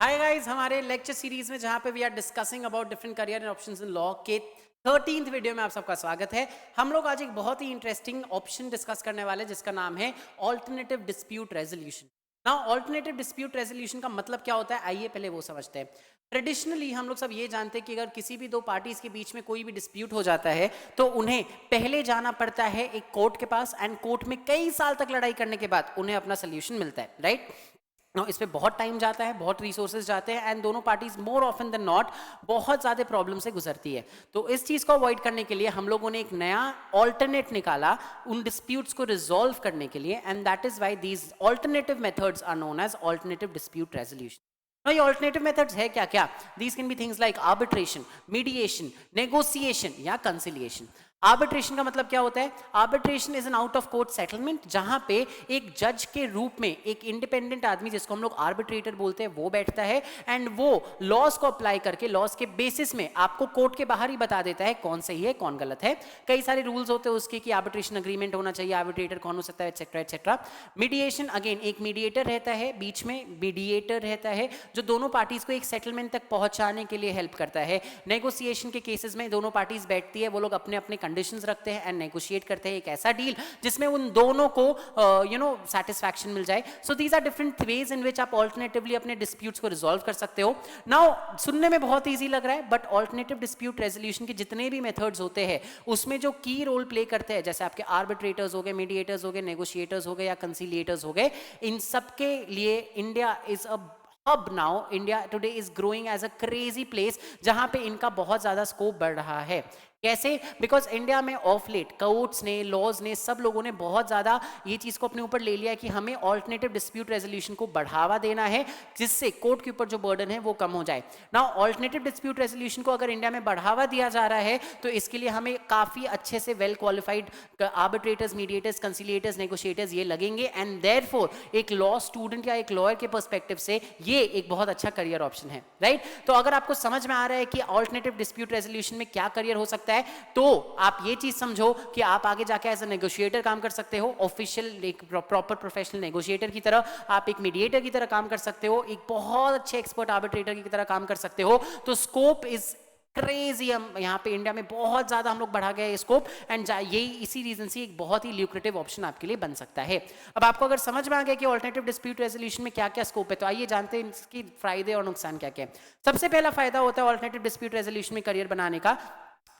हाय guys, हमारे lecture series में जहां पे we are discussing about different career and options in law के 13th वीडियो में आप सबका स्वागत है। हम लोग आज एक बहुत ही इंटरेस्टिंग ऑप्शन डिस्कस करने वाले हैं जिसका नाम है alternative dispute resolution. Now alternative dispute resolution का मतलब क्या होता है, आइए पहले वो समझते हैं। ट्रेडिशनली हम लोग सब ये जानते हैं कि अगर किसी भी दो पार्टीज के बीच में कोई भी डिस्प्यूट हो जाता है तो उन्हें पहले जाना पड़ता है एक कोर्ट के पास, एंड कोर्ट में कई साल तक लड़ाई करने के बाद उन्हें अपना सोल्यूशन मिलता है, राइट। इस पे बहुत टाइम जाता है, बहुत रिसोर्सेज जाते हैं, एंड दोनों parties more often than not बहुत ज़्यादा प्रॉब्लम से गुजरती है। तो इस चीज़ को अवॉइड करने के लिए हम लोगों ने एक नया ऑल्टरनेट निकाला उन डिस्प्यूट्स को रिजॉल्व करने के लिए, and that is why these alternative methods are known as alternative dispute resolution. ये ऑल्टरनेटिव मेथड्स है क्या क्या? These can be things like arbitration, mediation, negotiation या कंसिलिएशन। आर्बिट्रेशन का मतलब क्या होता है? Arbitration is an out of court settlement जहां पे एक जज के रूप में एक इंडिपेंडेंट आदमी, जिसको हम लोग आर्बिट्रेटर बोलते हैं, वो बैठता है एंड वो लॉज को अप्लाई करके लॉज के बेसिस में आपको कोर्ट के बाहर ही बता देता है कौन सही है कौन गलत है। कई सारे रूल्स होते हैं उसके कि आर्बिट्रेशन अग्रीमेंट होना चाहिए, आर्बिट्रेटर कौन हो सकता है, एक्सेट्रा एक्सेट्रा। मीडिएशन, अगेन एक मीडिएटर रहता है बीच में, मीडिएटर रहता है जो दोनों पार्टीज को एक सेटलमेंट तक पहुंचाने के लिए हेल्प करता है। नेगोशिएशन के केसेस में दोनों पार्टीज बैठती है, वो लोग अपने अपने कंडीशंस रखते हैं एंड नेगोशिएट करते हैं एक ऐसा डील जिसमें उन दोनों को सेटिस्फैक्शन मिल जाए। So these are different ways in which आप ऑल्टरनेटिवली अपने डिस्प्यूट्स को रिजॉल्व कर सकते हो। नाउ सुनने में बहुत इजी लग रहा है, बट ऑल्टरनेटिव डिस्प्यूट रेजोल्यूशन के जितने भी मेथड्स होते हैं उसमें जो की रोल प्ले करते हैं, जैसे आपके आर्बिट्रेटर्स हो गए, मीडिएटर्स हो गए, नेगोशिएटर्स हो गए या कंसिलिएटर्स हो गए, इन सबके लिए इंडिया इज अ अब now India today is growing as a crazy place जहां पे इनका बहुत ज्यादा स्कोप बढ़ रहा है। कैसे? बिकॉज इंडिया में ऑफ लेट कोर्ट्स ने, लॉज ने, सब लोगों ने बहुत ज़्यादा ये चीज़ को अपने ऊपर ले लिया कि हमें ऑल्टरनेटिव डिस्प्यूट रेजोल्यूशन को बढ़ावा देना है जिससे कोर्ट के ऊपर जो बर्डन है वो कम हो जाए। नाउ ऑल्टरनेटिव डिस्प्यूट रेजोल्यूशन को अगर इंडिया में बढ़ावा दिया जा रहा है तो इसके लिए हमें काफ़ी अच्छे से well qualified arbitrators, mediators, conciliators, negotiators ये लगेंगे, एंड देयरफॉर एक लॉ स्टूडेंट या एक लॉयर के पर्सपेक्टिव से ये एक बहुत अच्छा करियर ऑप्शन है, राइट। तो अगर आपको समझ में आ रहा है कि ऑल्टरनेटिव डिस्प्यूट रेजोल्यूशन में क्या करियर हो सकता है, तो आप ये चीज समझो कि आप आगे जाके एज ए नेगोशिएटर काम कर सकते हो, ऑफिशियल एक प्रॉपर प्रोफेशनल नेगोशिएटर की तरह, आप एक मीडिएटर की तरह काम कर सकते हो, एक बहुत अच्छे एक्सपर्ट आर्बिट्रेटर की तरह काम कर सकते हो। तो स्कोप इज क्रेजी, हम यहाँ पे इंडिया में बहुत ज्यादा हम लोग बढ़ा गए स्कोप, एंड यही इसी रीजन से एक बहुत ही ल्यूक्रेटिव ऑप्शन आपके लिए बन सकता है। अब आपको अगर समझ में आ गया कि ऑल्टरनेटिव डिस्प्यूट रेजोल्यूशन में क्या क्या स्कोप है, तो आइए जानते हैं इसकी फायदे और नुकसान क्या क्या है। सबसे पहला फायदा होता है ऑल्टरनेटिव डिस्प्यूट रेजोल्यूशन में करियर बनाने का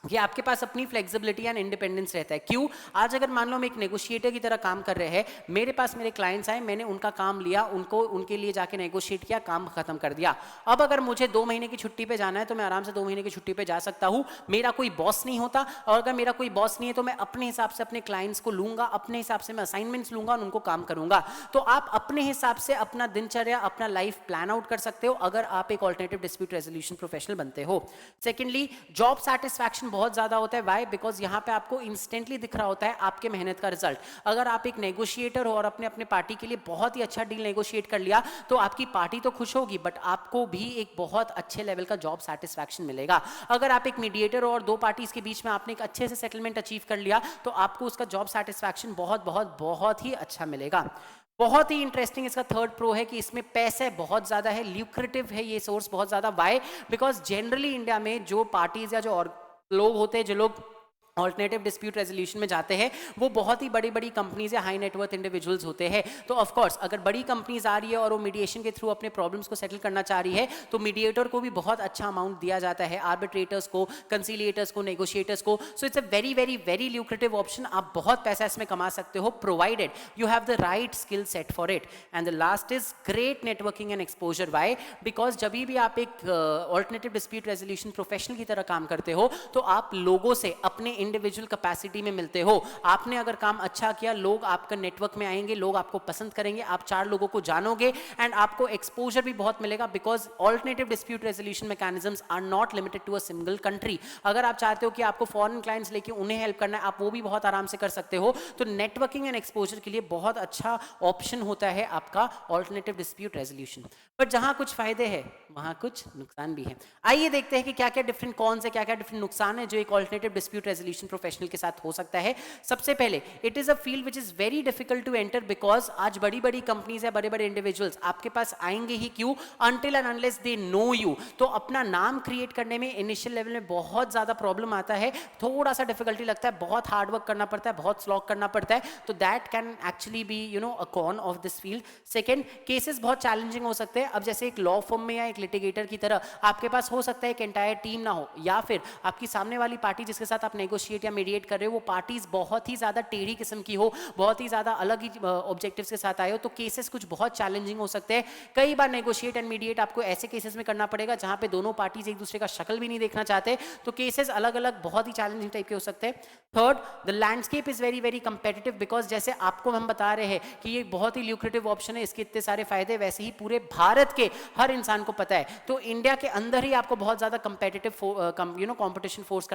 कि आपके पास अपनी फ्लेक्सिबिलिटी एंड इंडिपेंडेंस रहता है। क्यों? आज अगर मान लो हम एक नेगोशिएटर की तरह काम कर रहे हैं, मेरे पास मेरे क्लाइंट्स आए, मैंने उनका काम लिया, उनको उनके लिए जाके नेगोशिएट किया, काम खत्म कर दिया। अब अगर मुझे 2 महीने की छुट्टी पे जाना है तो मैं आराम से 2 महीने की छुट्टी पे जा सकता हूँ, मेरा कोई बॉस नहीं होता। और अगर मेरा कोई बॉस नहीं है तो मैं अपने हिसाब से अपने क्लाइंट्स को लूंगा, अपने हिसाब से मैं असाइनमेंट्स लूंगा और उनको काम करूंगा। तो आप अपने हिसाब से अपना दिनचर्या, अपना लाइफ प्लान आउट कर सकते हो अगर आप एक ऑल्टरनेटिव डिस्प्यूट रेजोल्यूशन प्रोफेशनल बनते हो। सेकेंडली, जॉब सेटिस्फैक्शन बहुत ज्यादा होता है। बिकॉज यहाँ पे आपको इंस्टेंटली दिख रहा होता है आपके मेहनत का रिजल्ट। अगर आप एक नेगोशिएटर हो और अपने अपने पार्टी के लिए बहुत ही अच्छा डील नेगोशिएट कर लिया तो आपकी पार्टी तो खुश होगी, बट आपको भी एक बहुत अच्छे लेवल का जॉब सेटिस्फैक्शन मिलेगा। अगर आप एक मीडिएटर हो और 2 पार्टीज के बीच में आपने एक अच्छे से सेटलमेंट अचीव कर लिया तो आपको उसका जॉब सेटिस्फैक्शन बहुत बहुत बहुत ही अच्छा मिलेगा। बहुत ही इंटरेस्टिंग इसका थर्ड प्रो है कि इसमें पैसे बहुत ज्यादा है, ल्यूक्रेटिव है ये सोर्स बहुत ज्यादा। वाई? बिकॉज जनरली इंडिया में जो पार्टीज या जो और लोग होते हैं, जो लोग ऑल्टरनेटिव डिस्प्यूट रेजोल्यूशन में जाते हैं, वो बहुत ही बड़ी बड़ी कंपनीज या हाई नेटवर्थ इंडिविजुअल्स होते हैं। तो ऑफ कोर्स अगर बड़ी कंपनीज आ रही है और वो मीडिएशन के थ्रू अपने प्रॉब्लम्स को सेटल करना चाह रही है तो मीडिएटर को भी बहुत अच्छा अमाउंट दिया जाता है, आर्बिट्रेटर्स को, कंसिलिएटर्स को, नेगोशिएटर्स को। So it's a very very very lucrative option. आप बहुत पैसा इसमें कमा सकते हो provided you have the right skill set for it. And the last is great networking and exposure. Why? Because जब भी आप एक ऑल्टरनेटिव डिस्प्यूट रेजोल्यूशन प्रोफेशनल की तरह काम करते हो तो आप लोगों से अपने इंडिविजुअल कैपेसिटी में मिलते हो। आपने अगर काम अच्छा किया, लोग आपका नेटवर्क में आएंगे, लोग आपको पसंद करेंगे, आप 4 लोगों को जानोगे एंड आपको एक्सपोजर भी बहुत मिलेगा। Because alternative dispute resolution mechanisms are not limited to a single country. अगर आप चाहते हो कि आपको फॉरेन क्लाइंट्स लेके उन्हें हेल्प करना है, आप वो भी बहुत आराम से कर सकते हो। तो नेटवर्किंग एंड एक्सपोजर के लिए बहुत अच्छा ऑप्शन होता है आपका ऑल्टरनेटिव डिस्प्यूट रेजोल्यूशन। बट जहां कुछ फायदे हैं वहां कुछ नुकसान भी है। आइए देखते हैं कि क्या क्या डिफरेंट कॉन्स है, क्या क्या डिफरेंट नुकसान है जो एक alternative dispute resolution resolution professional के साथ हो सकता है? सबसे पहले, it is a field which is very difficult to enter because आज बड़ी बड़ी कंपनीज या बड़े बड़े इंडिविजुअल्स आपके पास आएंगे ही क्यों? Until and unless they know you. तो अपना नाम क्रिएट करने में इनिशियल लेवल में बहुत ज्यादा प्रॉब्लम आता है, थोड़ा सा डिफिकल्टी लगता है, बहुत हार्ड वर्क करना पड़ता है, बहुत स्लॉग करना पड़ता है, तो that can actually be a con of this field. Second, cases बहुत चैलेंजिंग हो सकते हैं। अब जैसे एक लॉ फर्म में या एक लिटिगेटर की तरह आपके पास हो सकता है एक एंटायर टीम ना हो, या फिर आपकी सामने वाली पार्टी जिसके साथ आप नेगोशिएट या मीडिएट कर रहे हो वो पार्टीज बहुत ही ज्यादा टेढ़ी किस्म की हो, बहुत ही ज्यादा अलग ही ऑब्जेक्टिव्स के साथ आए हो, तो केसेस कुछ बहुत चैलेंजिंग हो सकते हैं। कई बार नेगोशिएट एंड मीडिएट आपको ऐसे केसेस में करना पड़ेगा जहां पे दोनों पार्टीज एक दूसरे का शक्ल भी नहीं देखना चाहते, तो केसेस अलग अलग बहुत ही चैलेंजिंग टाइप के हो सकते हैं। Third, the landscape is very very competitive because जैसे आपको हम बता रहे हैं कि ये बहुत ही ल्यूक्रेटिव ऑप्शन है, इसके इतने सारे फायदे, वैसे ही पूरे भारत के हर इंसान को पता है, तो इंडिया के अंदर ही आपको बहुत ज्यादा कंपेटिटिव कंपटीशन फेस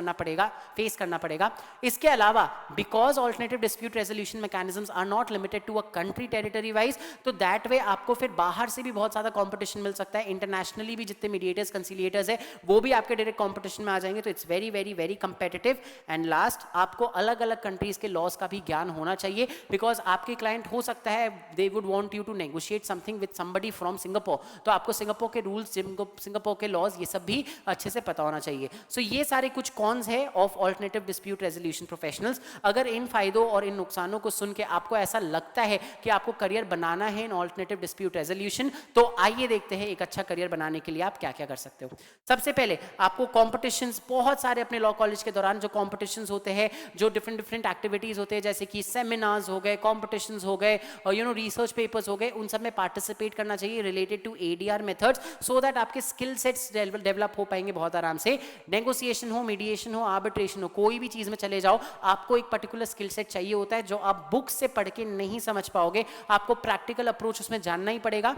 करना पड़ेगा। इसके अलावा because alternative dispute resolution mechanisms are not limited to a country territory wise, तो दैट वे आपको फिर बाहर से भी बहुत ज्यादा कंपटीशन मिल सकता है। इंटरनेशनली भी जितने मीडिएटर्स कंसिलिएटर्स है वो भी आपके डायरेक्ट कंपटीशन में आ जाएंगे, तो it's very very very competitive. And last, आपको अलग अलग कंट्रीज के लॉज का भी ज्ञान होना चाहिए बिकॉज आपके क्लाइंट हो सकता है they would want you to negotiate something with somebody from Singapore, तो आपको सिंगापुर के रूल्स, सिंगापुर के लॉज, ये सब भी अच्छे से पता होना चाहिए। सो ये सारे कुछ कॉन्स है of alternative dispute resolution professionals. अगर इन फायदों और इन नुकसानों को सुन के आपको ऐसा लगता है कि आपको करियर बनाना है इन ऑल्टरनेटिव डिस्प्यूट रेजोल्यूशन, तो आइए देखते हैं एक अच्छा करियर बनाने के लिए आप क्या क्या कर सकते हो। सबसे पहले आपको कॉम्पिटिशन्स बहुत सारे अपने लॉ कॉलेज के दौरान जो कॉम्पिटिशन्स होते हैं, जो डिफरेंट एक्टिविटीज होते हैं, जैसे कि सेमिनार्स हो गए, कॉम्पिटिशन्स हो गए, रिसर्च पेपर्स हो गए, उन सब में पार्टिसिपेट करना चाहिए related to ADR methods, so that आपके स्किल सेट्स डेवलप हो पाएंगे बहुत आराम से। नेगोशिएशन हो, मीडिएशन हो, आर्बिट्रेशन हो, कोई भी चीज में चले जाओ, आपको एक पर्टिकुलर स्किल सेट चाहिए होता है जो आप बुक से पढ़ के नहीं समझ पाओगे, आपको प्रैक्टिकल अप्रोच उसमें जानना ही पड़ेगा।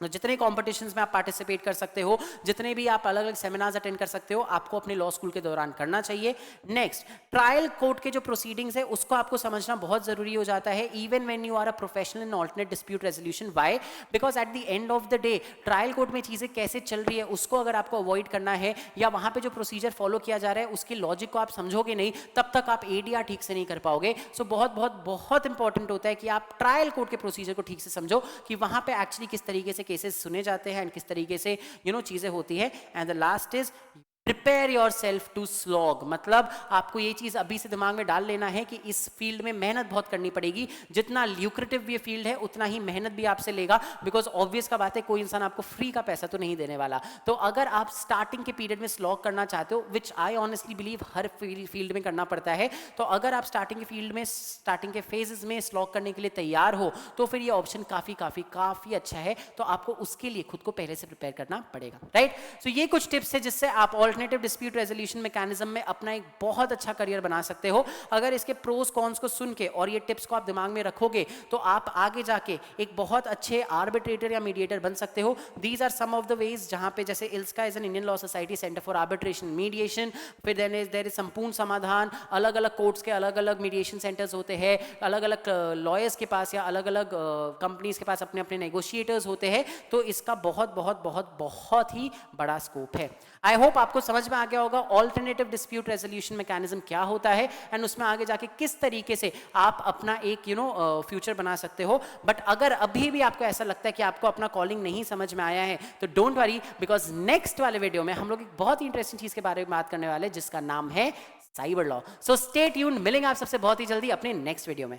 जितने कॉम्पिटिशन्स में आप पार्टिसिपेट कर सकते हो, जितने भी आप अलग अलग सेमिनार्स अटेंड कर सकते हो, आपको अपने लॉ स्कूल के दौरान करना चाहिए। नेक्स्ट, ट्रायल कोर्ट के जो प्रोसीडिंग्स है उसको आपको समझना बहुत जरूरी हो जाता है, even when you are a professional in alternate dispute resolution. Why? Because at the end of the day trial court में चीजें कैसे चल रही है उसको अगर आपको अवॉइड करना है, या वहां पे जो प्रोसीजर फॉलो किया जा रहा है उसके लॉजिक को आप समझोगे नहीं, तब तक आप एडीआर ठीक से नहीं कर पाओगे। सो बहुत बहुत बहुत इंपॉर्टेंट होता है कि आप ट्रायल कोर्ट के प्रोसीजर को ठीक से समझो कि वहां पे एक्चुअली किस तरीके से केसेस सुने जाते हैं एंड किस तरीके से चीजें होती है। And the last is prepare yourself to slog, मतलब आपको ये चीज अभी से दिमाग में डाल लेना है कि इस फील्ड में मेहनत बहुत करनी पड़ेगी। जितना ल्यूक्रेटिव ये फील्ड है उतना ही मेहनत भी आपसे लेगा, बिकॉज ऑब्वियस का बात है कोई इंसान आपको फ्री का पैसा तो नहीं देने वाला। तो अगर आप स्टार्टिंग के पीरियड में स्लॉग करना चाहते हो, विच आई ऑनेस्टली बिलीव हर फील्ड में करना पड़ता है, तो अगर आप स्टार्टिंग के फील्ड में स्टार्टिंग के फेजेस में स्लॉग करने के लिए तैयार हो तो फिर ये ऑप्शन काफी काफी काफी अच्छा है। तो आपको उसके लिए खुद को पहले से प्रिपेयर करना पड़ेगा, राइट? सो ये कुछ टिप्स है जिससे आप ऑल्टरनेटिव डिस्प्यूट रेजोल्यूशन मैकेनिज्म में अपना एक बहुत अच्छा करियर बना सकते हो। अगर इसके प्रोस कॉन्स को सुन के और ये टिप्स को आप दिमाग में रखोगे तो आप आगे जाके एक बहुत अच्छे आर्बिट्रेटर या मीडिएटर बन सकते हो। These are some of the ways जहां पे जैसे इल्सका is an Indian law society centre for arbitration mediation, फिर देयर इज संपूर्ण समाधान, अलग अलग कोर्ट्स के अलग अलग मीडिएशन सेंटर्स होते हैं, अलग अलग लॉयर्स के पास या अलग अलग कंपनीज के पास अपने अपने नेगोशिएटर्स होते हैं। तो इसका बहुत बहुत बहुत बहुत ही बड़ा स्कोप है। आई होप आपको समझ में आ गया होगा ऑल्टरनेटिव डिस्प्यूट रेजोल्यूशन मैकेनिज्म क्या होता है एंड उसमें आगे जाके किस तरीके से आप अपना एक फ्यूचर बना सकते हो। बट अगर अभी भी आपको ऐसा लगता है कि आपको अपना कॉलिंग नहीं समझ में आया है तो डोंट वरी, बिकॉज नेक्स्ट वाले वीडियो में हम लोग एक बहुत ही इंटरेस्टिंग चीज के बारे में बात करने वाले हैं जिसका नाम है cyber law. So stay tuned, मिलेंगे आप सबसे बहुत ही जल्दी अपने नेक्स्ट वीडियो में।